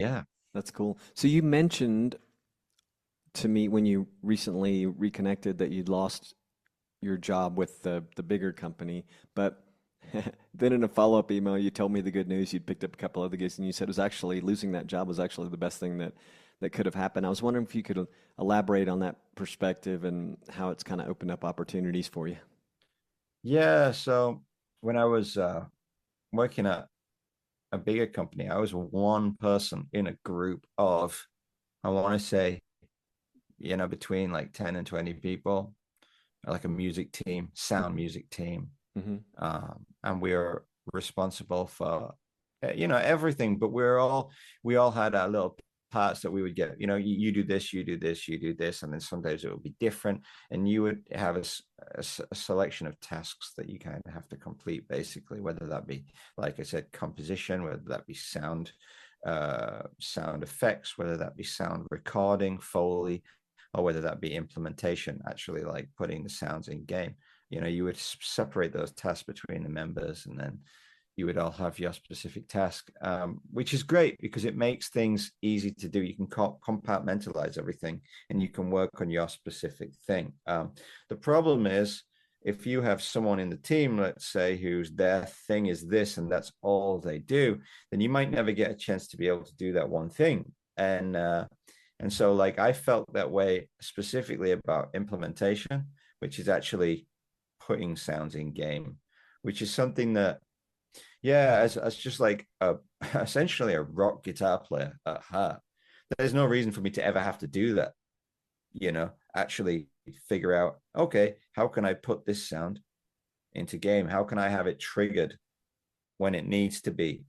Yeah. That's cool. So you mentioned to me when you recently reconnected that you'd lost your job with the bigger company, but then in a follow-up email you told me the good news. You'd picked up a couple other gigs and you said it was actually losing that job was actually the best thing that could have happened. I was wondering if you could elaborate on that perspective and how it's kind of opened up opportunities for you. Yeah. So when I was working at a bigger company, I was one person in a group of, I want to say, between like 10 and 20 people, like a music team, sound music team. Hmm. And we are responsible for everything, but we all had our little parts that we would get. You do this, you do this, you do this, and then sometimes it would be different, and you would have a selection of tasks that you kind of have to complete, basically, whether that be, like I said, composition, whether that be sound effects, whether that be sound recording, Foley, or whether that be implementation, actually like putting the sounds in game. You would separate those tasks between the members, and then you would all have your specific task, which is great because it makes things easy to do. You can compartmentalize everything and you can work on your specific thing. The problem is if you have someone in the team, let's say, whose their thing is this and that's all they do, then you might never get a chance to be able to do that one thing. And so like I felt that way specifically about implementation, which is actually putting sounds in game, which is something that, yeah, as just like essentially a rock guitar player at heart, there's no reason for me to ever have to do that. Actually figure out, okay, how can I put this sound into game? How can I have it triggered when it needs to be?